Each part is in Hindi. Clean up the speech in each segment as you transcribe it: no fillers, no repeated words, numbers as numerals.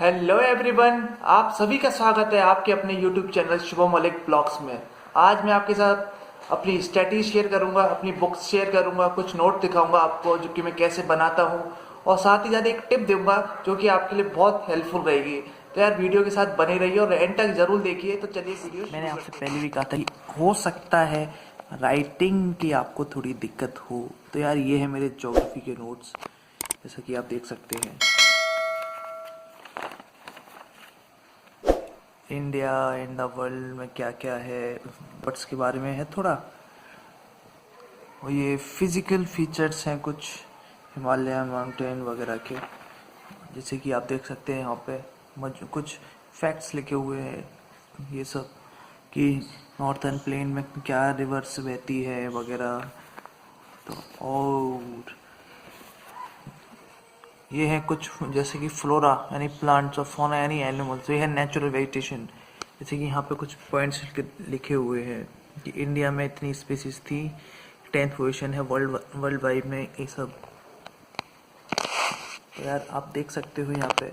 हेलो एवरीवन, आप सभी का स्वागत है आपके अपने YouTube channel Shubham Malik blogs में। आज मैं आपके साथ अपनी स्टडी शेयर करूंगा, अपनी बुक्स शेयर करूंगा, कुछ नोट दिखाऊंगा आपको जो कि मैं कैसे बनाता हूं, और साथ ही साथ एक टिप दूंगा जो कि आपके लिए बहुत हेल्पफुल रहेगी। तो यार वीडियो के साथ बने रहिए और एंड तक जरूर देखिए। तो चलिए वीडियो मैंने शुरू आपसे करते पहले भी कहा था कि हो सकता है राइटिंग की आपको थोड़ी दिक्कत हो। तो यार ये है मेरे ज्योग्राफी के नोट्स, जैसा कि आप देख सकते हैं। इंडिया एंड द वर्ल्ड में क्या क्या है, बर्ड्स के बारे में है थोड़ा, और ये फिजिकल फीचर्स हैं कुछ हिमालय माउंटेन वगैरह के, जैसे कि आप देख सकते हैं यहाँ पे कुछ फैक्ट्स लिखे हुए हैं ये सब, कि नॉर्थर्न प्लेन में क्या रिवर्स बहती है वगैरह। तो और ये है कुछ जैसे कि फ्लोरा यानी प्लांट्स और फौना यानी एनिमल्स, ये है नेचुरल वेजिटेशन। जैसे कि यहाँ पे कुछ पॉइंट्स लिखे हुए हैं कि इंडिया में इतनी स्पीसीज थी, 10th पोजीशन है वर्ल्ड वाइड में, ये सब। तो यार आप देख सकते हो यहाँ पे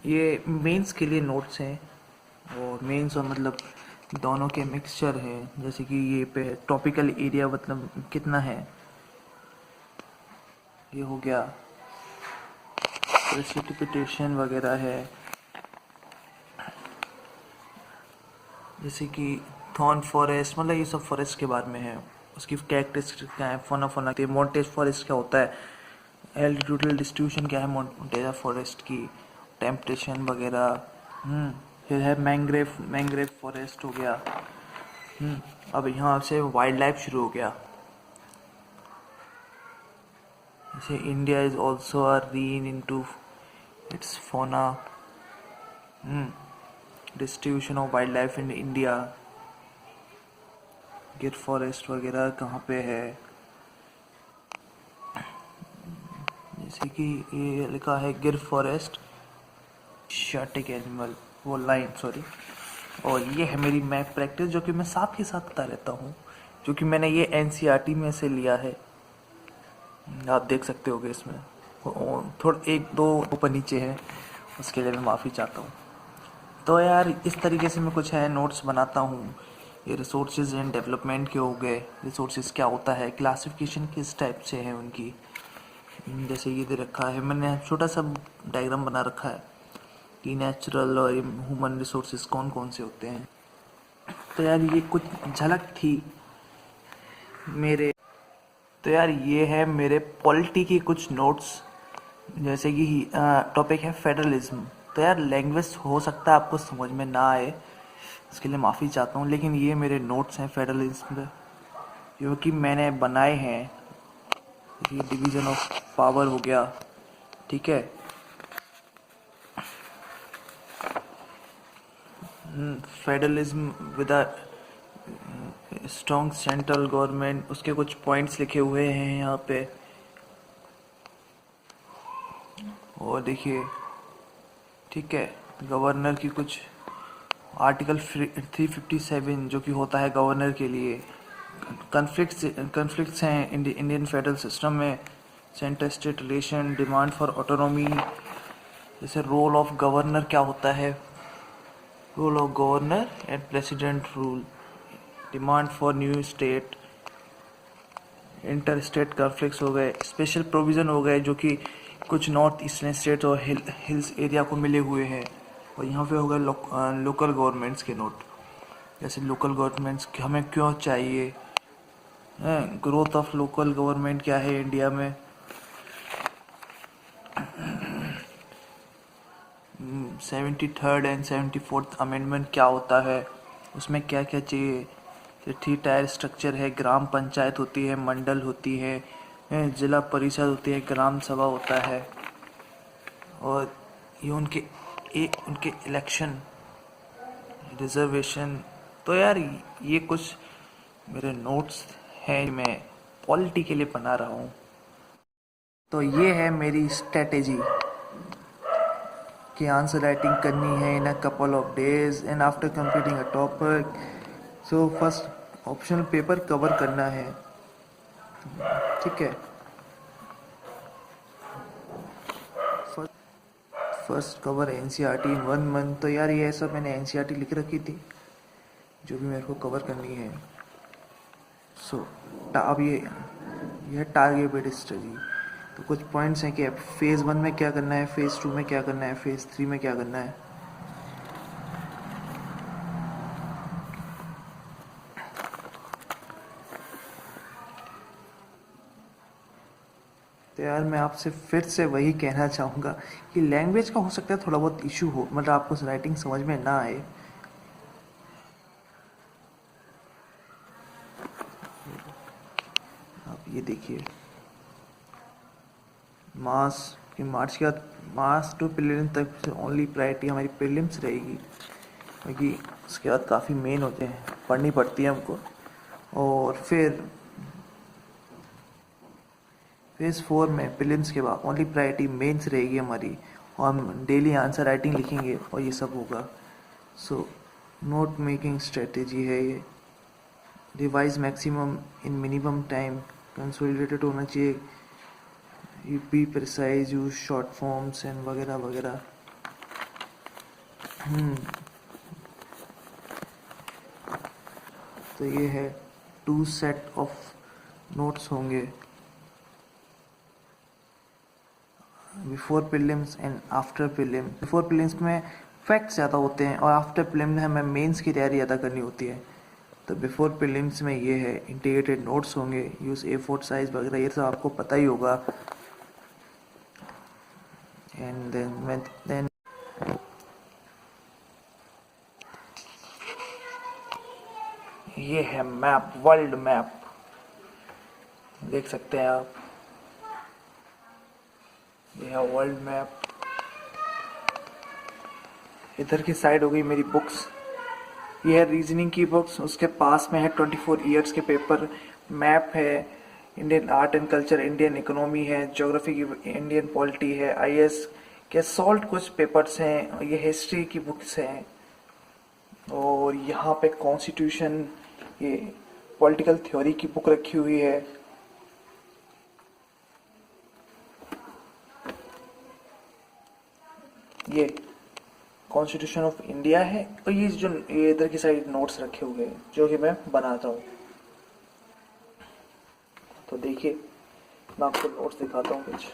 ये मेंस के लिए नोट्स हैं, और मेंस और मतलब दोनों के मिक्सचर हैं। जैसे कि ये पे टॉपिकल एरिया मतलब कितना है, ये हो गया, प्रेसिपिटेशन वगैरह है, जैसे कि थॉर्न फॉरेस्ट, मतलब ये सब फॉरेस्ट के बारे में है, उसकी कैरेक्टरिस्टिक क्या है, फोना फोना मोंटेज फॉरेस्ट क्या होता है, एल्टीट्यूडल डिस्ट्रीब्यूशन क्या है मोंटेज फॉरेस्ट की, टेम्पटेशन वगैरह। फिर है मैंग्रेव फॉरेस्ट हो गया। अब यहाँ से वाइल्ड लाइफ शुरू हो गया, जैसे India is also a rain into its fauna, distribution of wild life in India, Gir forest वगैरह कहाँ पे है, जैसे कि ये लिखा है गिर फॉरेस्ट शर्टिक एनिमल, वो लाइन सॉरी। और ये है मेरी मैप प्रैक्टिस जो कि मैं साथ ही साथ करता रहता हूँ, जो कि मैंने ये एनसीईआरटी में से लिया है, आप देख सकते होगे इसमें थोड़ा एक दो ऊपर नीचे है, उसके लिए मैं माफ़ी चाहता हूँ। तो यार इस तरीके से मैं कुछ है नोट्स बनाता हूँ। ये रिसोर्सेज एंड डेवलपमेंट के हो गए, रिसोर्सेज क्या होता है, क्लासिफिकेशन किस टाइप से है उनकी, जैसे ये दे रखा है, मैंने छोटा सा डायग्राम बना रखा है कि नेचुरल और ह्यूमन रिसोर्सेज कौन कौन से होते हैं। तो यार ये कुछ झलक थी मेरे, तो यार ये है मेरे पॉलिटी की कुछ नोट्स, जैसे कि टॉपिक है फेडरलिज्म। तो यार लैंग्वेज हो सकता है आपको समझ में ना आए, इसके लिए माफ़ी चाहता हूँ, लेकिन ये मेरे नोट्स हैं फेडरलिज्म पे, जो कि मैंने बनाए हैं। ये डिवीज़न ऑफ पावर हो गया, ठीक है, federalism with a strong central government, उसके कुछ पॉइंट्स लिखे हुए हैं यहाँ पे। और देखिए, ठीक है, गवर्नर की कुछ आर्टिकल 357 जो कि होता है गवर्नर के लिए, कन्फ्लिक्ट्स हैं इंडियन फेडरल सिस्टम में, centre state relation, demand for autonomy, जैसे रोल ऑफ गवर्नर क्या होता है, role of governor and president rule, demand for new state, inter state conflicts हो गए, स्पेशल प्रोविज़न हो गए जो कि कुछ नॉर्थ ईस्टर्न स्टेट और हिल्स एरिया को मिले हुए हैं। और यहाँ पे हो गए लोकल गवर्नमेंट्स के नोट, जैसे लोकल गवर्नमेंट्स हमें क्यों चाहिए, ग्रोथ ऑफ लोकल गवर्नमेंट क्या है इंडिया में, 73rd एंड 74th अमेंडमेंट क्या होता है, उसमें क्या क्या चाहिए। 3 टायर स्ट्रक्चर है, ग्राम पंचायत होती है, मंडल होती है, जिला परिषद होती है, ग्राम सभा होता है, और ये उनके इलेक्शन, रिजर्वेशन। तो यार ये कुछ मेरे नोट्स हैं, मैं पॉलिटी के लिए बना रहा हूँ। तो ये है मेरी स्ट्रेटेजी कि आंसर राइटिंग करनी है in a couple of days and after completing a topic. So first optional paper cover करना है, ठीक है। First cover NCERT in 1 month. तो यार ये सब मैंने एनसीईआरटी लिख रखी थी जो भी मेरे को कवर करनी है। सो अब ये टारगेट बेस्ड स्टडी। तो कुछ पॉइंट्स हैं कि फेज़ 1 में क्या करना है, फेज़ 2 में क्या करना है, फेज़ 3 में क्या करना है। तो यार मैं आपसे फिर से वही कहना चाहूँगा कि लैंग्वेज का हो सकता है थोड़ा बहुत इशू हो, मतलब आपको राइटिंग समझ में ना आए। आप ये देखिए, मार्च के बाद मार्च टू प्रीलिम्स तक ओनली प्रायोरिटी हमारी प्रीलिम्स रहेगी, क्योंकि उसके बाद काफ़ी मेन होते हैं, पढ़नी पड़ती है हमको। और फिर फेज़ 4 में प्रीलिम्स के बाद ओनली प्रायोरिटी मेंस रहेगी हमारी, और हम डेली आंसर राइटिंग लिखेंगे और ये सब होगा। सो नोट मेकिंग स्ट्रेटेजी है ये। Revise maximum in minimum time, consolidated होना चाहिए, you be precise, use short forms and वगैरह वगैरह। तो ये है 2 सेट ऑफ नोट्स होंगे before prelims and after prelim. Before prelims में फैक्ट्स ज़्यादा होते हैं और आफ्टर प्रीलिम में हमें मेंस की तैयारी ज़्यादा करनी होती है। तो बिफोर प्रीलिम्स में ये है इंटीग्रेटेड नोट्स होंगे, यूज़ A4 साइज वगैरह, ये सब आपको पता ही होगा। एंड देन ये है मैप, वर्ल्ड मैप, देख सकते हैं आप, ये है वर्ल्ड मैप। इधर की साइड हो गई मेरी बुक्स, ये है रीजनिंग की बुक्स, उसके पास में है 24 ईयर्स के पेपर, मैप है, Indian art and culture, Indian economy है, ज्योग्राफी की, इंडियन पॉलिटी है, आईएएस के सॉल्ट कुछ पेपर्स हैं, ये हिस्ट्री की बुक्स हैं। और यहाँ पे कॉन्स्टिट्यूशन, ये पॉलिटिकल थ्योरी की बुक रखी हुई है। ये कॉन्स्टिट्यूशन ऑफ इंडिया है, और ये इधर की साइड नोट्स रखे हुए हैं जो कि मैं बनाता हूँ। तो देखिए मैं आपको नोट्स दिखाता हूँ कुछ।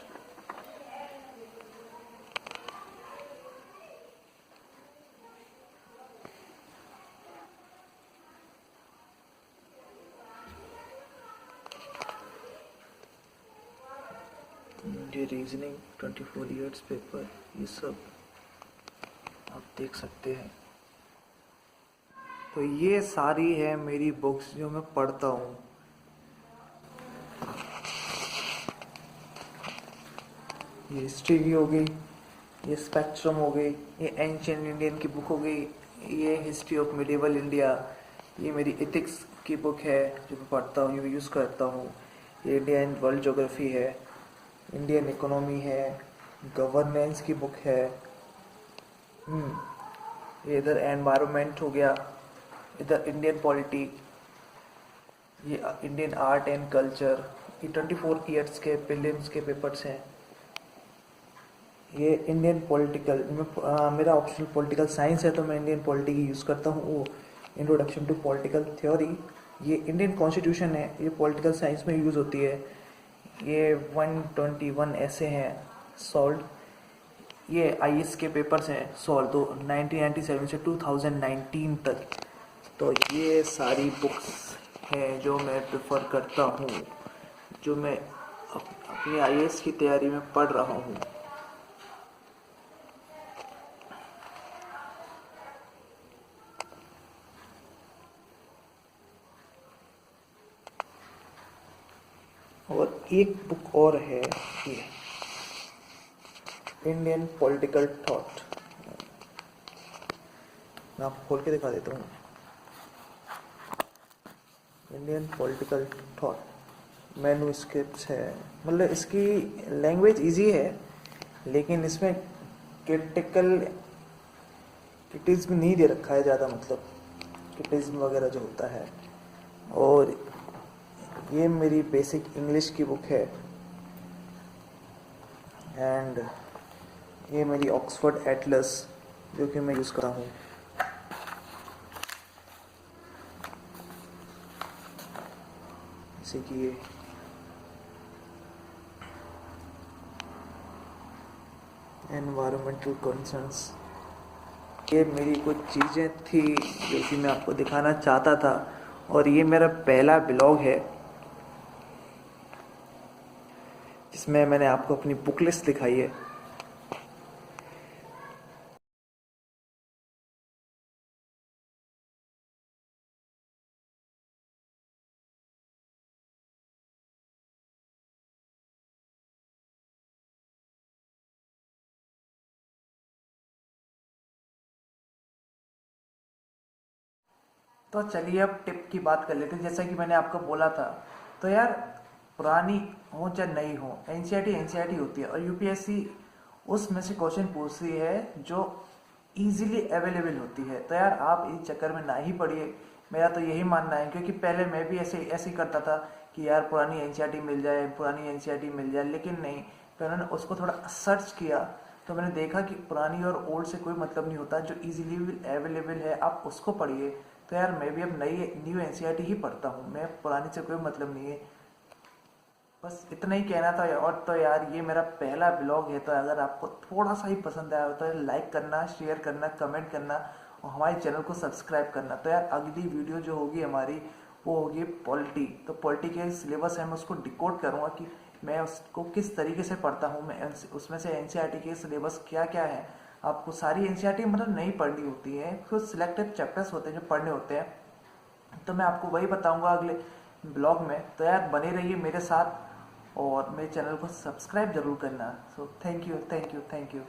ये रीजनिंग 24 ईयर्स पेपर, ये सब आप देख सकते हैं। तो ये सारी है मेरी बुक्स जो मैं पढ़ता हूँ। ये हिस्ट्री की हो गई, ये स्पेक्ट्रम हो गई, ये एंशियंट इंडियन की बुक हो गई, ये हिस्ट्री ऑफ मिडिवल इंडिया, ये मेरी इथिक्स की बुक है जो मैं पढ़ता हूँ, ये यूज़ करता हूँ। ये इंडिया एंड वर्ल्ड ज्योग्राफी है, इंडियन इकोनॉमी है, गवर्नेंस की बुक है। ये इधर एनवायरनमेंट हो गया, इधर इंडियन पॉलिटी, ये इंडियन आर्ट एंड कल्चर, ये 24 ईयर्स के प्रीलिम्स के पेपर्स हैं। ये इंडियन पॉलिटिकल, मेरा ऑप्शनल पॉलिटिकल साइंस है तो मैं इंडियन पॉलिटी की यूज़ करता हूँ, वो इंट्रोडक्शन टू पॉलिटिकल थ्योरी। ये इंडियन कॉन्स्टिट्यूशन है, ये पॉलिटिकल साइंस में यूज़ होती है। ये 121 ऐसे हैं सॉल्व, ये आईएएस के पेपर्स हैं सॉल्व, तो 1997 से 2019 तक। तो ये सारी बुक्स हैं जो मैं प्रेफर करता हूँ, जो मैं अपनी आईएएस की तैयारी में पढ़ रहा हूँ। और एक बुक और है, ये इंडियन पॉलिटिकल थॉट, मैं आपको खोल के दिखा देता हूँ। इंडियन पॉलिटिकल थॉट मैन्युस्क्रिप्ट्स है, मतलब इसकी लैंग्वेज इजी है, लेकिन इसमें क्रिटिज्म नहीं दे रखा है ज़्यादा, मतलब क्रिटिज्म वगैरह जो होता है। और ये मेरी बेसिक इंग्लिश की बुक है, एंड ये मेरी ऑक्सफोर्ड एटलस जो कि मैं यूज़ करता हूँ। जैसे कि ये एनवायरमेंटल कंसर्न्स, ये मेरी कुछ चीज़ें थी जो कि मैं आपको दिखाना चाहता था। और ये मेरा पहला ब्लॉग है जिसमें मैंने आपको अपनी बुक लिस्ट दिखाई है। तो चलिए अब टिप की बात कर लेते हैं। जैसा कि मैंने आपको बोला था, तो यार पुरानी हो चाहे नई हो, एनसीईआरटी एनसीईआरटी होती है और यूपीएससी उसमें से क्वेश्चन पूछती है जो इजीली अवेलेबल होती है। तो यार आप इस चक्कर में ना ही पढ़िए, मेरा तो यही मानना है। क्योंकि पहले मैं भी ऐसे ही करता था कि यार पुरानी एनसीईआरटी मिल जाए, पुरानी एनसीईआरटी मिल जाए, लेकिन नहीं। फिर मैंने उसको थोड़ा सर्च किया तो मैंने देखा कि पुरानी और ओल्ड से कोई मतलब नहीं होता, जो इजीली अवेलेबल है आप उसको पढ़िए। तो यार मैं भी अब न्यू एनसीईआरटी ही पढ़ता हूँ, मैं पुरानी से कोई मतलब नहीं है। बस इतना ही कहना था। और तो यार ये मेरा पहला ब्लॉग है, तो अगर आपको थोड़ा सा ही पसंद आया हो तो लाइक करना, शेयर करना, कमेंट करना और हमारे चैनल को सब्सक्राइब करना। तो यार अगली वीडियो जो होगी हमारी वो होगी पॉलिटी। तो पॉलिटी के सिलेबस है, मैं उसको डिकोड करूँगा कि मैं उसको किस तरीके से पढ़ता हूँ। मैं उसमें से एनसीईआरटी के सिलेबस क्या क्या है, आपको सारी एनसीईआरटी मतलब नहीं पढ़नी होती है, कुछ सिलेक्टेड चैप्टर्स होते हैं जो पढ़ने होते हैं। तो मैं आपको वही बताऊंगा अगले ब्लॉग में। तो यार बने रहिए मेरे साथ और मेरे चैनल को सब्सक्राइब जरूर करना। So thank you, thank you, thank you.